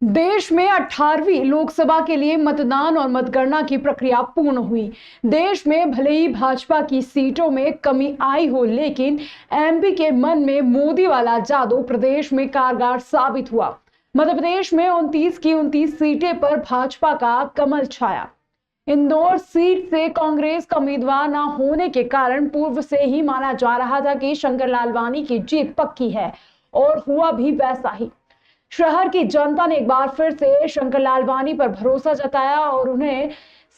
देश में 18वीं लोकसभा के लिए मतदान और मतगणना की प्रक्रिया पूर्ण हुई। देश में भले ही भाजपा की सीटों में कमी आई हो, लेकिन एमपी के मन में मोदी वाला जादू प्रदेश में कारगर साबित हुआ। मध्य प्रदेश में 29 की 29 सीटें पर भाजपा का कमल छाया। इंदौर सीट से कांग्रेस का उम्मीदवार न होने के कारण पूर्व से ही माना जा रहा था कि शंकर लालवानी की जीत पक्की है, और हुआ भी वैसा ही। शहर की जनता ने एक बार फिर से शंकर लालवानी पर भरोसा जताया और उन्हें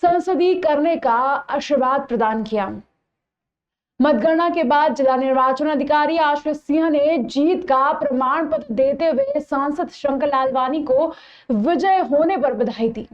संसदीय करने का आशीर्वाद प्रदान किया। मतगणना के बाद जिला निर्वाचन अधिकारी आशीष सिंह ने जीत का प्रमाण पत्र देते हुए सांसद शंकर लालवानी को विजय होने पर बधाई दी।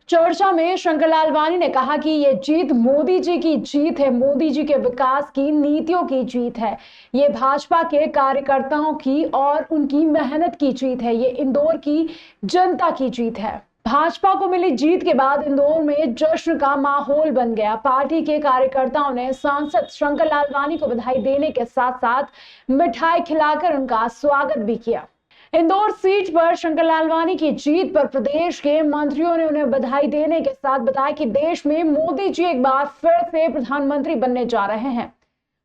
चर्चा में शंकर लालवानी ने कहा कि यह जीत मोदी जी की जीत है, मोदी जी के विकास की नीतियों की जीत है, ये भाजपा के कार्यकर्ताओं की और उनकी मेहनत की जीत है, ये इंदौर की जनता की जीत है। भाजपा को मिली जीत के बाद इंदौर में जश्न का माहौल बन गया। पार्टी के कार्यकर्ताओं ने सांसद शंकर लालवानी को बधाई देने के साथ साथ मिठाई खिलाकर उनका स्वागत भी किया। इंदौर सीट पर शंकर लालवानी की जीत पर प्रदेश के मंत्रियों ने उन्हें बधाई देने के साथ बताया कि देश में मोदी जी एक बार फिर से प्रधानमंत्री बनने जा रहे हैं।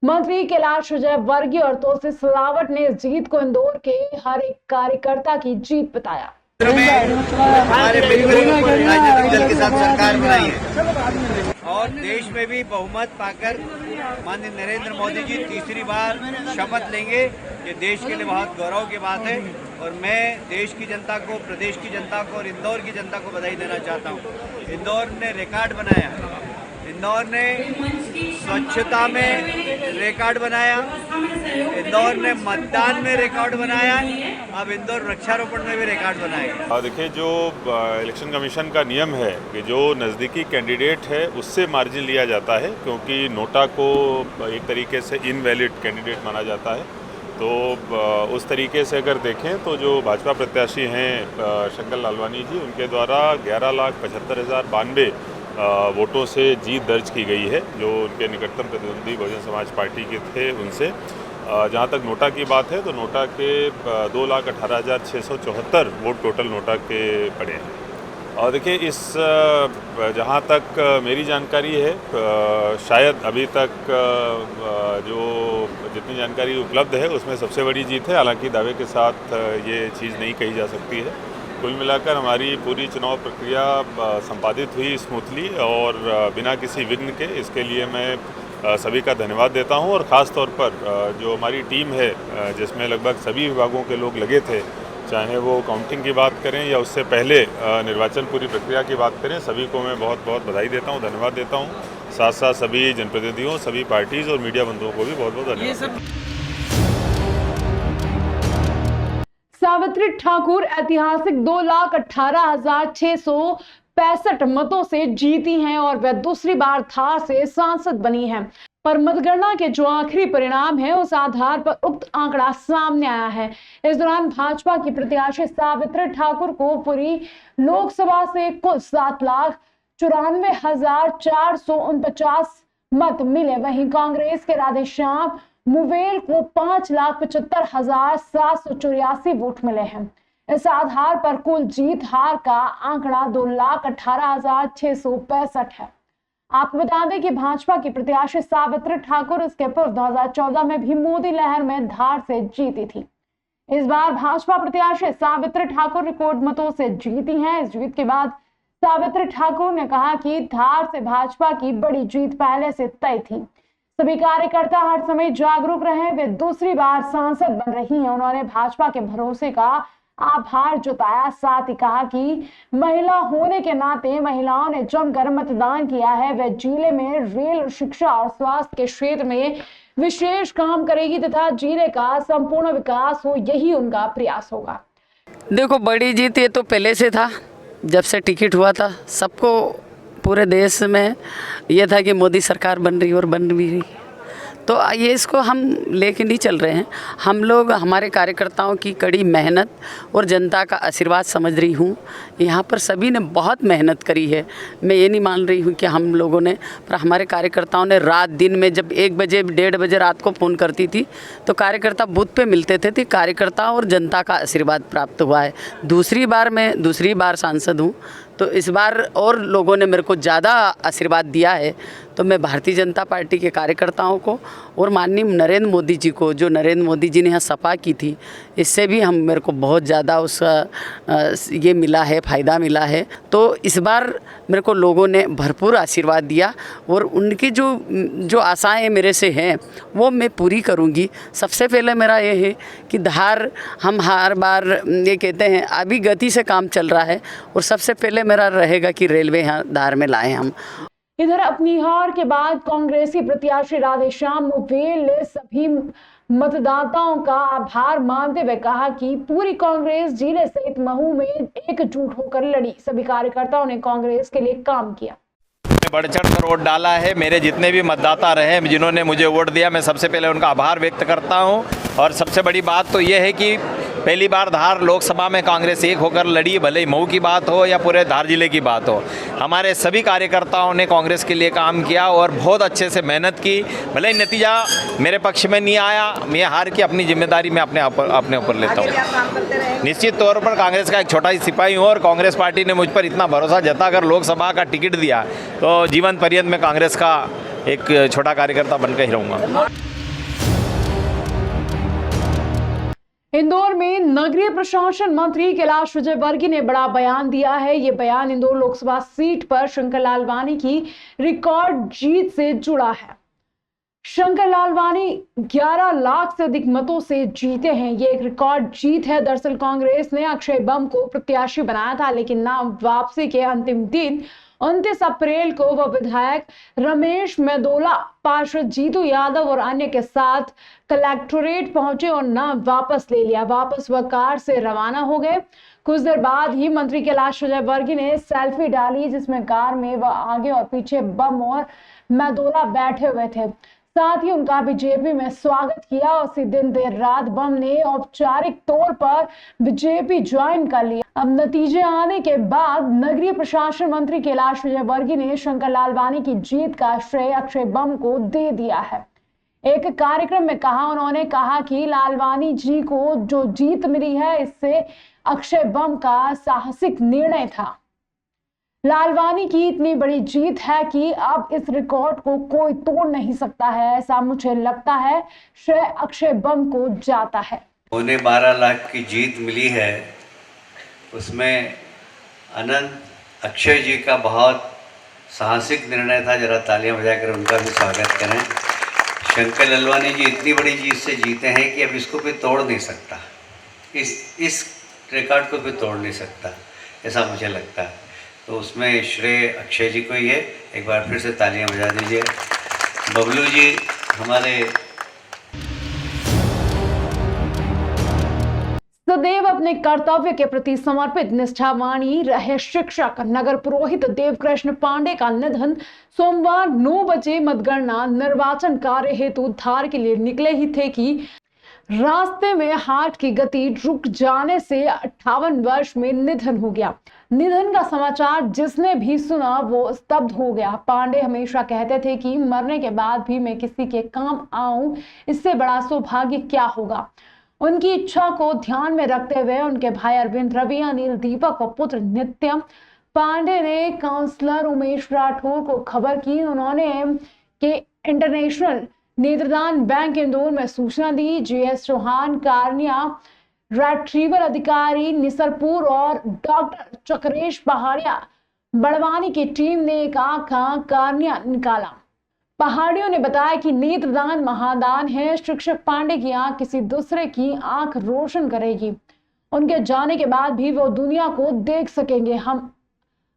मंत्री कैलाश विजयवर्गीय और तुलसी सिलावट ने इस जीत को इंदौर के हर एक कार्यकर्ता की जीत बताया। हमारे राजनीतिक दल के साथ सरकार बनाई है और देश में भी बहुमत पाकर माननीय नरेंद्र मोदी जी तीसरी बार शपथ लेंगे। ये देश के लिए बहुत गौरव की बात है और मैं देश की जनता को, प्रदेश की जनता को और इंदौर की जनता को बधाई देना चाहता हूँ। इंदौर ने रिकॉर्ड बनाया, इंदौर ने स्वच्छता में रिकॉर्ड बनाया, इंदौर ने मतदान में रिकॉर्ड बनाया, अब इंदौर वृक्षारोपण में भी रिकॉर्ड बनाएगा। देखिए, जो इलेक्शन कमीशन का नियम है कि जो नज़दीकी कैंडिडेट है उससे मार्जिन लिया जाता है, क्योंकि नोटा को एक तरीके से इनवैलिड कैंडिडेट माना जाता है। तो उस तरीके से अगर देखें तो जो भाजपा प्रत्याशी हैं शंकर लालवानी जी, उनके द्वारा 11,75,092 वोटों से जीत दर्ज की गई है, जो उनके निकटतम प्रतिद्वंदी बहुजन समाज पार्टी के थे उनसे। जहाँ तक नोटा की बात है तो नोटा के 2,18,674 वोट टोटल नोटा के पड़े हैं। और देखिए, इस जहाँ तक मेरी जानकारी है, शायद अभी तक जो जितनी जानकारी उपलब्ध है उसमें सबसे बड़ी जीत है। हालांकि दावे के साथ ये चीज़ नहीं कही जा सकती है। कुल मिलाकर हमारी पूरी चुनाव प्रक्रिया संपादित हुई स्मूथली और बिना किसी विघ्न के। इसके लिए मैं सभी का धन्यवाद देता हूं और ख़ास तौर पर जो हमारी टीम है, जिसमें लगभग सभी विभागों के लोग लगे थे, चाहे वो काउंटिंग की बात करें या उससे पहले निर्वाचन पूरी प्रक्रिया की बात करें, सभी को मैं बहुत बहुत बधाई देता हूं, धन्यवाद देता हूं। साथ साथ सभी जनप्रतिनिधियों, सभी पार्टीज़ और मीडिया बंधुओं को भी बहुत बहुत धन्यवाद। सावित्री ठाकुर ऐतिहासिक 2,18,665 मतों से जीती हैं और वह दूसरी बार धार से सांसद बनी हैं। पर मतगणना के जो आखिरी परिणाम है उस आधार पर उक्त आंकड़ा सामने आया है। इस दौरान भाजपा की प्रत्याशी सावित्री ठाकुर को पूरी लोकसभा से कुल 7,94,449 मत मिले। वहीं कांग्रेस के राधेश्याम मुवेल को 5,75,784 वोट मिले हैं। इस आधार पर कुल जीत हार का आंकड़ा 2,18,665 है। आपको बता दें कि भाजपा की प्रत्याशी सावित्री ठाकुर इसके पूर्व 2014 में भी मोदी लहर में धार से जीती थी। इस बार भाजपा प्रत्याशी सावित्री ठाकुर रिकॉर्ड मतों से जीती हैं। इस जीत के बाद सावित्री ठाकुर ने कहा कि धार से भाजपा की बड़ी जीत पहले से तय थी। सभी कार्यकर्ता हर समय जागरूक रहे, वे दूसरी बार सांसद बन रही हैं। उन्होंने भाजपा के भरोसे का आभार जताया, साथ ही कहा कि महिला होने के नाते महिलाओं ने जमकर मतदान किया है। वे जिले में रेल, शिक्षा और स्वास्थ्य के क्षेत्र में विशेष काम करेगी तथा जिले का संपूर्ण विकास हो, यही उनका प्रयास होगा। देखो, बड़ी जीत ये तो पहले से था, जब से टिकट हुआ था सबको पूरे देश में ये था कि मोदी सरकार बन रही और बन भी रही। तो ये इसको हम लेके नहीं चल रहे हैं। हम लोग हमारे कार्यकर्ताओं की कड़ी मेहनत और जनता का आशीर्वाद समझ रही हूँ। यहाँ पर सभी ने बहुत मेहनत करी है। मैं ये नहीं मान रही हूँ कि हम लोगों ने, पर हमारे कार्यकर्ताओं ने रात दिन में, जब 1 बजे 1:30 बजे रात को फ़ोन करती थी तो कार्यकर्ता बूथ पे मिलते थे। तो कार्यकर्ताओं और जनता का आशीर्वाद प्राप्त हुआ है। दूसरी बार सांसद हूँ, तो इस बार और लोगों ने मेरे को ज़्यादा आशीर्वाद दिया है। तो मैं भारतीय जनता पार्टी के कार्यकर्ताओं को और माननीय नरेंद्र मोदी जी को, जो नरेंद्र मोदी जी ने यहाँ सपा की थी, इससे भी मेरे को बहुत ज़्यादा उसका ये मिला है, फ़ायदा मिला है। तो इस बार मेरे को लोगों ने भरपूर आशीर्वाद दिया और उनकी जो आशाएं मेरे से हैं वो मैं पूरी करूँगी। सबसे पहले मेरा ये है कि धार, हम हर बार ये कहते हैं अभी गति से काम चल रहा है, और सबसे पहले मेरा रहेगा कि रेलवे यहाँ धार में लाएँ हम। इधर अपनी हार के बाद कांग्रेसी प्रत्याशी राधेश्याम मुवेल ने सभी मतदाताओं का आभार मानते हुए कहा कि पूरी कांग्रेस जिले सहित महू में एकजुट होकर लड़ी। सभी कार्यकर्ताओं ने कांग्रेस के लिए काम किया, बढ़ चढ़ कर वोट डाला है। मेरे जितने भी मतदाता रहे, जिन्होंने मुझे वोट दिया, मैं सबसे पहले उनका आभार व्यक्त करता हूं। और सबसे बड़ी बात तो ये है कि पहली बार धार लोकसभा में कांग्रेस एक होकर लड़ी, भले ही मऊ की बात हो या पूरे धार जिले की बात हो। हमारे सभी कार्यकर्ताओं ने कांग्रेस के लिए काम किया और बहुत अच्छे से मेहनत की। भले ही नतीजा मेरे पक्ष में नहीं आया, मैं हार की अपनी जिम्मेदारी में अपने ऊपर लेता हूँ। निश्चित तौर पर कांग्रेस का एक छोटा ही सिपाही हूँ और कांग्रेस पार्टी ने मुझ पर इतना भरोसा जताकर लोकसभा का टिकट दिया, तो जीवन पर्यंत में कांग्रेस का एक छोटा कार्यकर्ता बनकर ही रहूँगा। इंदौर में नगरीय प्रशासन मंत्री कैलाश विजयवर्गीय ने बड़ा बयान दिया है। ये बयान इंदौर लोकसभा सीट पर शंकर लालवानी की रिकॉर्ड जीत से जुड़ा है। शंकर लालवानी 11 लाख से अधिक मतों से जीते हैं। ये एक रिकॉर्ड जीत है। दरअसल कांग्रेस ने अक्षय बम को प्रत्याशी बनाया था, लेकिन नाम वापसी के अंतिम दिन 29 अप्रैल को वह विधायक रमेश मेदोला, पार्षद जीतू यादव और अन्य के साथ कलेक्टोरेट पहुंचे और नाम वापस ले लिया। वापस वह कार से रवाना हो गए। कुछ देर बाद ही मंत्री कैलाश विजयवर्गीय ने सेल्फी डाली, जिसमें कार में वह आगे और पीछे बम और मेदोला बैठे हुए थे। साथ ही उनका बीजेपी में स्वागत किया। उसी दिन देर रात बम ने औपचारिक तौर पर बीजेपी ज्वाइन कर लिया। अब नतीजे आने के बाद नगरीय प्रशासन मंत्री कैलाश विजयवर्गीय ने शंकर लालवानी की जीत का श्रेय अक्षय बम को दे दिया है। एक कार्यक्रम में उन्होंने कहा कि लालवानी जी को जो जीत मिली है, इससे अक्षय बम का साहसिक निर्णय था। लालवानी की इतनी बड़ी जीत है कि अब इस रिकॉर्ड को कोई तोड़ नहीं सकता है, ऐसा मुझे लगता है। श्रेय अक्षय बम को जाता है। उन्हें 12 लाख की जीत मिली है, उसमें अनंत अक्षय जी का बहुत साहसिक निर्णय था। जरा तालियां बजाकर उनका भी स्वागत करें। शंकर लालवानी जी इतनी बड़ी जीत से जीते हैं कि अब इसको कोई तोड़ नहीं सकता, इस रिकॉर्ड को कोई तोड़ नहीं सकता, ऐसा मुझे लगता है। तो उसमें श्रेय अक्षय जी को ही है। एक बार फिर से तालियां बजा दीजिए। बबलू जी हमारे सदैव अपने कर्तव्य के प्रति समर्पित निष्ठावानी रहे शिक्षक नगर पुरोहित देवकृष्ण पांडे का निधन। सोमवार 9 बजे मतगणना निर्वाचन कार्य हेतु धार के लिए निकले ही थे कि रास्ते में हार्ट की गति रुक जाने से 58 वर्ष में निधन हो गया। निधन का समाचार जिसने भी सुना वो स्तब्ध हो गया। पांडे हमेशा कहते थे कि मरने के बाद भी मैं किसी के काम आऊं, इससे बड़ा सौभाग्य क्या होगा। उनकी इच्छा को ध्यान में रखते हुए उनके भाई अरविंद, रवि, अनिल, दीपक और पुत्र नित्यम पांडे ने काउंसलर उमेश राठौर को खबर की। उन्होंने के इंटरनेशनल नेत्रदान बैंक इंदौर में सूचना दी। जीएस चौहान, कार्निया रिट्रीवर अधिकारी निसरपुर और डॉक्टर चक्रेश पहाड़िया बड़वानी की टीम ने एक आंख का कार्निया निकाला। पहाड़ियों ने बताया कि नेत्रदान महादान है। शिक्षक पांडे की आंख किसी दूसरे की आंख रोशन करेगी। उनके जाने के बाद भी वो दुनिया को देख सकेंगे। हम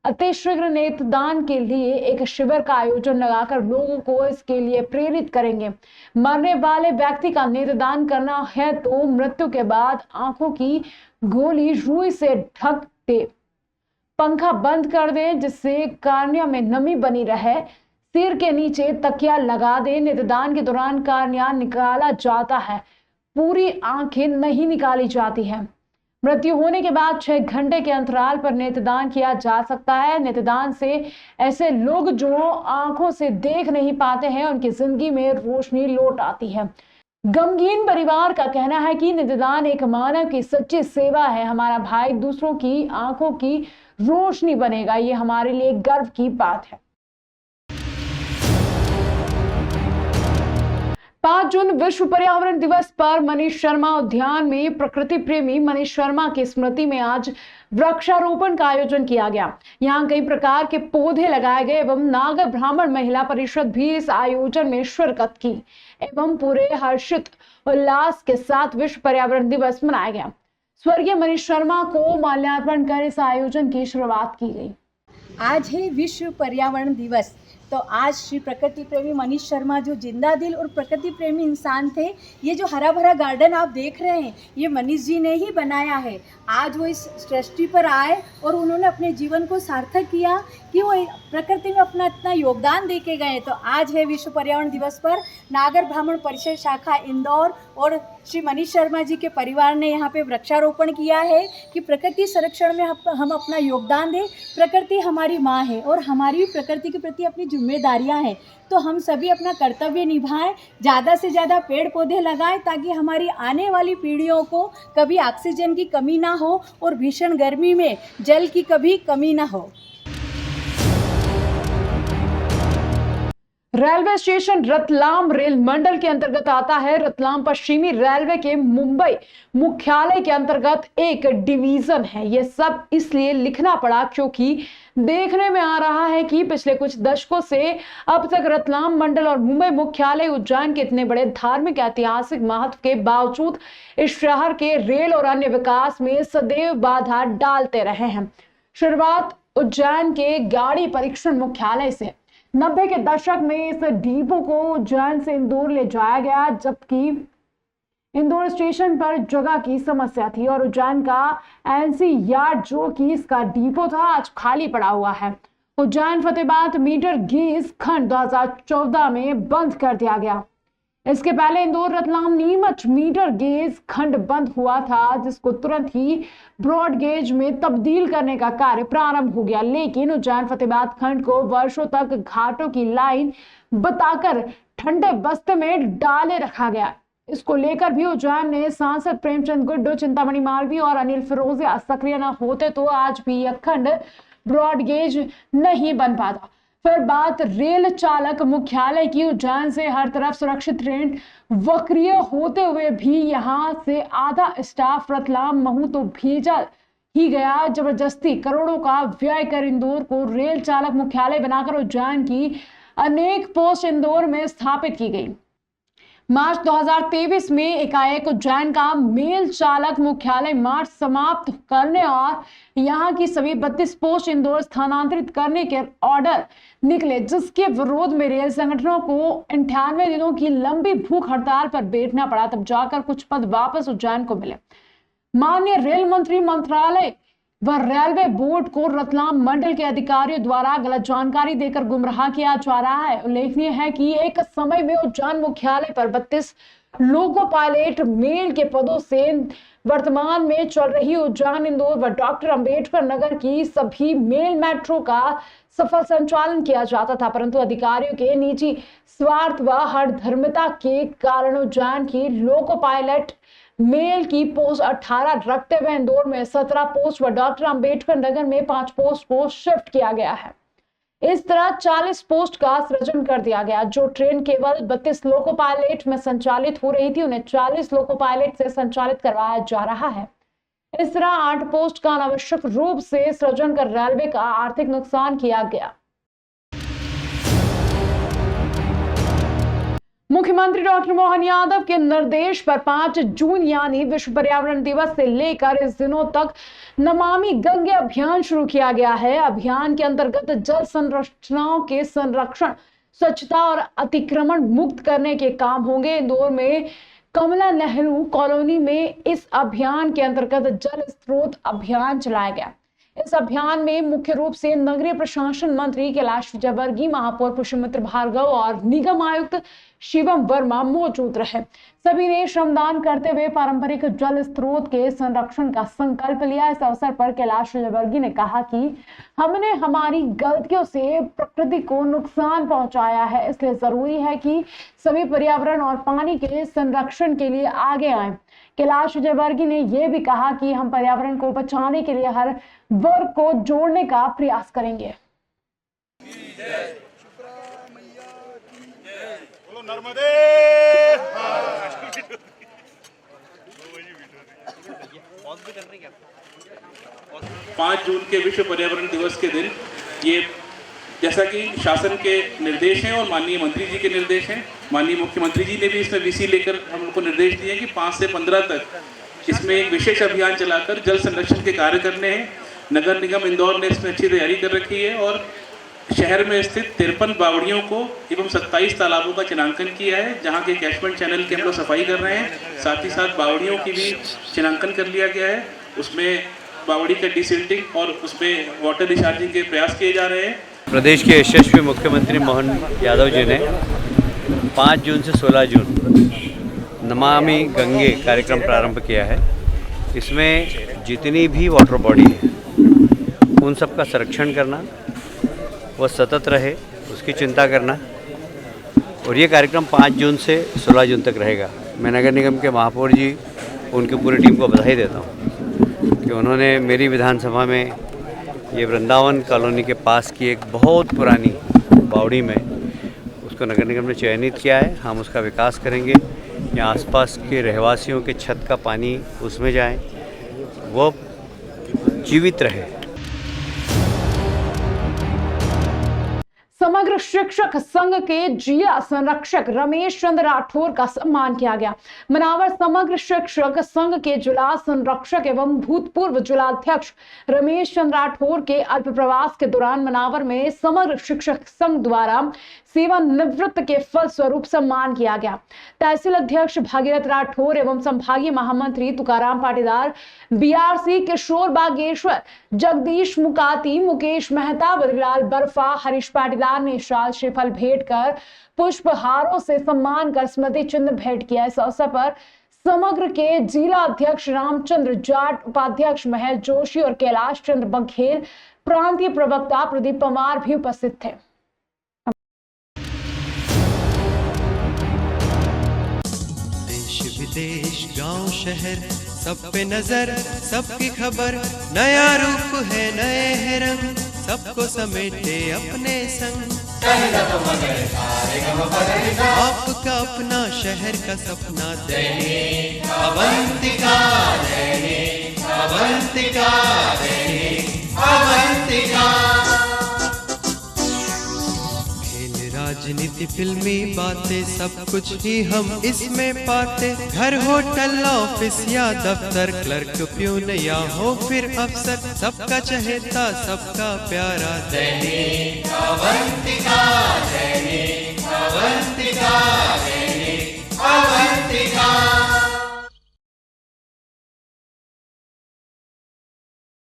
अतिशीघ्र नेत्रदान के लिए एक शिविर का आयोजन लगाकर लोगों को इसके लिए प्रेरित करेंगे। मरने वाले व्यक्ति का नेत्रदान करना है तो मृत्यु के बाद आंखों की गोली रुई से ढक दे, पंखा बंद कर दे जिससे कार्निया में नमी बनी रहे। सिर के नीचे तकिया लगा दे। निदान के दौरान कार्निया निकाला जाता है, पूरी आंखें नहीं निकाली जाती है। मृत्यु होने के बाद 6 घंटे के अंतराल पर नेत्रदान किया जा सकता है। नेत्रदान से ऐसे लोग जो आंखों से देख नहीं पाते हैं, उनकी जिंदगी में रोशनी लौट आती है। गमगीन परिवार का कहना है कि नेत्रदान एक मानव की सच्ची सेवा है। हमारा भाई दूसरों की आंखों की रोशनी बनेगा, ये हमारे लिए गर्व की बात है। 5 जून विश्व पर्यावरण दिवस पर मनीष शर्मा उद्यान में प्रकृति प्रेमी मनीष शर्मा की स्मृति में आज वृक्षारोपण का आयोजन किया गया। यहाँ कई प्रकार के पौधे लगाए गए एवं नागर ब्राह्मण महिला परिषद भी इस आयोजन में शिरकत की एवं पूरे हर्षित उल्लास के साथ विश्व पर्यावरण दिवस मनाया गया। स्वर्गीय मनीष शर्मा को माल्यार्पण कर इस आयोजन की शुरुआत की गई। आज है विश्व पर्यावरण दिवस। तो आज श्री प्रकृति प्रेमी मनीष शर्मा जो जिंदा दिल और प्रकृति प्रेमी इंसान थे, ये जो हरा भरा गार्डन आप देख रहे हैं, ये मनीष जी ने ही बनाया है। आज वो इस सृष्टि पर आए और उन्होंने अपने जीवन को सार्थक किया कि वो प्रकृति में अपना इतना योगदान दे के गए। तो आज है विश्व पर्यावरण दिवस पर नागर ब्राह्मण परिषद शाखा इंदौर और श्री मनीष शर्मा जी के परिवार ने यहाँ पे वृक्षारोपण किया है कि प्रकृति संरक्षण में हम अपना योगदान दें। प्रकृति हमारी माँ है और हमारी भी प्रकृति के प्रति अपनी जिम्मेदारियाँ हैं, तो हम सभी अपना कर्तव्य निभाएं, ज़्यादा से ज़्यादा पेड़ पौधे लगाएं ताकि हमारी आने वाली पीढ़ियों को कभी ऑक्सीजन की कमी ना हो और भीषण गर्मी में जल की कभी कमी ना हो। रेलवे स्टेशन रतलाम रेल मंडल के अंतर्गत आता है। रतलाम पश्चिमी रेलवे के मुंबई मुख्यालय के अंतर्गत एक डिवीजन है। यह सब इसलिए लिखना पड़ा क्योंकि देखने में आ रहा है कि पिछले कुछ दशकों से अब तक रतलाम मंडल और मुंबई मुख्यालय उज्जैन के इतने बड़े धार्मिक ऐतिहासिक महत्व के बावजूद इस शहर के रेल और अन्य विकास में सदैव बाधा डालते रहे हैं। शुरुआत उज्जैन के गाड़ी परीक्षण मुख्यालय से 90 के दशक में इस डिपो को उज्जैन से इंदौर ले जाया गया, जबकि इंदौर स्टेशन पर जगह की समस्या थी और उज्जैन का एनसी यार्ड जो कि इसका डिपो था आज खाली पड़ा हुआ है। उज्जैन फतेहाबाद मीटर गेज खंड 2014 में बंद कर दिया गया। इसके पहले इंदौर रतलाम नीमच मीटर गेज खंड बंद हुआ था, जिसको तुरंत ही ब्रॉड गेज में तब्दील करने का कार्य प्रारंभ हो गया। लेकिन उज्जैन फतेहाबाद खंड को वर्षों तक घाटों की लाइन बताकर ठंडे बस्ते में डाले रखा गया। इसको लेकर भी उज्जैन ने सांसद प्रेमचंद गुड्डू, चिंतामणि मालवीय और अनिल फिरोजिया सक्रिय न होते तो आज भी यह खंड ब्रॉड गेज नहीं बन पाता। फिर बात रेल चालक मुख्यालय की। उज्जैन से हर तरफ सुरक्षित ट्रेन वक्रीय होते हुए भी यहां से आधा स्टाफ रतलाम महू तो भेजा ही गया। जबरदस्ती करोड़ों का व्यय कर इंदौर को रेल चालक मुख्यालय बनाकर उज्जैन की अनेक पोस्ट इंदौर में स्थापित की गई। मार्च 2023 में एकाएक उज्जैन का मेल चालक मुख्यालय मार्च समाप्त करने और यहां की सभी 32 पोस्ट इंदौर स्थानांतरित करने के ऑर्डर निकले, जिसके विरोध में रेल संगठनों को 98 दिनों की लंबी भूख हड़ताल पर बैठना पड़ा। तब जाकर कुछ पद वापस उज्जैन को मिले। माननीय रेल मंत्री मंत्रालय व रेलवे बोर्ड को रतलाम मंडल के अधिकारियों द्वारा गलत जानकारी देकर गुमराह किया जा रहा है। उल्लेखनीय है कि एक समय में उज्जैन मुख्यालय पर 32 लोको पायलट मेल के पदों से वर्तमान में चल रही उज्जैन, इंदौर व डॉक्टर अंबेडकर नगर की सभी मेल मेट्रो का सफल संचालन किया जाता था, परंतु अधिकारियों के निजी स्वार्थ व हठधर्मिता के कारण उज्जैन की लोको पायलट मेल की पोस्ट 18 रखते हुए इंदौर में 17 पोस्ट व डॉक्टर अंबेडकर नगर में 5 पोस्ट को शिफ्ट किया गया है। इस तरह 40 पोस्ट का सृजन कर दिया गया। जो ट्रेन केवल 32 लोको पायलट में संचालित हो रही थी, उन्हें 40 लोको पायलट से संचालित करवाया जा रहा है। इस तरह 8 पोस्ट का अनावश्यक रूप से सृजन कर रेलवे का आर्थिक नुकसान किया गया। मुख्यमंत्री डॉक्टर मोहन यादव के निर्देश पर 5 जून यानी विश्व पर्यावरण दिवस से लेकर इस दिनों तक नमामि गंगे अभियान शुरू किया गया है। अभियान के अंतर्गत जल संरचनाओं के संरक्षण, स्वच्छता और अतिक्रमण मुक्त करने के काम होंगे। इंदौर में कमला नेहरू कॉलोनी में इस अभियान के अंतर्गत जल स्रोत अभियान चलाया गया। इस अभियान में मुख्य रूप से नगरीय प्रशासन मंत्री कैलाश विजयवर्गीय, महापौर पुष्यमित्र भार्गव और निगम आयुक्त शिवम वर्मा मौजूद रहे। सभी ने श्रमदान करते हुए पारंपरिक जल स्रोत के संरक्षण का संकल्प लिया। इस अवसर पर कैलाश विजयवर्गीय ने कहा कि हमने हमारी गलतियों से प्रकृति को नुकसान पहुंचाया है, इसलिए जरूरी है कि सभी पर्यावरण और पानी के संरक्षण के लिए आगे आए। कैलाश विजयवर्गीय ने यह भी कहा कि हम पर्यावरण को बचाने के लिए हर वर्ग को जोड़ने का प्रयास करेंगे। नर्मदे 5 जून के विश्व पर्यावरण दिवस के दिन ये जैसा कि शासन के निर्देश हैं और माननीय मंत्री जी के निर्देश हैं, माननीय मुख्यमंत्री जी ने भी इसमें वीसी लेकर हम लोग को निर्देश दिए कि 5 से 15 तक इसमें एक विशेष अभियान चलाकर जल संरक्षण के कार्य करने हैं। नगर निगम इंदौर ने इसमें अच्छी तैयारी कर रखी है और शहर में स्थित 53 बावड़ियों को एवं 27 तालाबों का चिन्हांकन किया है, जहां के कैचमेंट चैनल की हम लोग सफाई कर रहे हैं। साथ ही साथ बावड़ियों की भी चिन्हांकन कर लिया गया है, उसमें बावड़ी का डिसिल्टिंग और उसमें वाटर डिस्चार्जिंग के प्रयास किए जा रहे हैं। प्रदेश के यशस्वी मुख्यमंत्री मोहन यादव जी ने 5 जून से 16 जून नमामि गंगे कार्यक्रम प्रारंभ किया है। इसमें जितनी भी वाटर बॉडी है उन सब का संरक्षण करना, वह सतत रहे उसकी चिंता करना, और ये कार्यक्रम 5 जून से 16 जून तक रहेगा। मैं नगर निगम के महापौर जी, उनकी पूरी टीम को बधाई देता हूँ कि उन्होंने मेरी विधानसभा में ये वृंदावन कॉलोनी के पास की एक बहुत पुरानी बावड़ी में उसको नगर निगम ने चयनित किया है। हम उसका विकास करेंगे, यहाँ आसपास के रहवासियों के छत का पानी उसमें जाए, वो जीवित रहे। समग्र शिक्षक संघ के जिला संरक्षक रमेश चंद्र राठौर का सम्मान किया गया। मनावर समग्र शिक्षक संघ के जिला संरक्षक एवं भूतपूर्व जिलाध्यक्ष रमेश चंद्र राठौर के अल्प प्रवास के दौरान मनावर में समग्र शिक्षक संघ द्वारा सेवानिवृत्त के फल स्वरूप सम्मान किया गया। तहसील अध्यक्ष भागीरथ राठौर एवं संभागीय महामंत्री तुकाराम पाटीदार, बीआरसी किशोर बागेश्वर, जगदीश मुकाती, मुकेश मेहता, बद्रीलाल बर्फा, हरीश पाटीदार ने शाल श्रीफल भेंट कर पुष्पहारों से सम्मान कर स्मृति चिन्ह भेंट किया। इस अवसर पर समग्र के जिला अध्यक्ष रामचंद्र जाट, उपाध्यक्ष महेश जोशी और कैलाश चंद्र बघेल, प्रांतीय प्रवक्ता प्रदीप पवार भी उपस्थित थे। विदेश गांव शहर सब पे नजर, सबकी खबर, नया रूप है नए है रंग, सबको समेटे अपने संग। आपका अपना शहर का सपना दैनिक अवंतिका, दैनिक अवंतिका, दैनिक अवंतिका। राजनीति, फिल्मी बातें, सब कुछ ही हम इसमें पाते। घर, होटल, ऑफिस या दफ्तर, क्लर्क, प्यून या हो फिर अफसर, सबका चहेता सबका प्यारा दैनिक अवंतिका।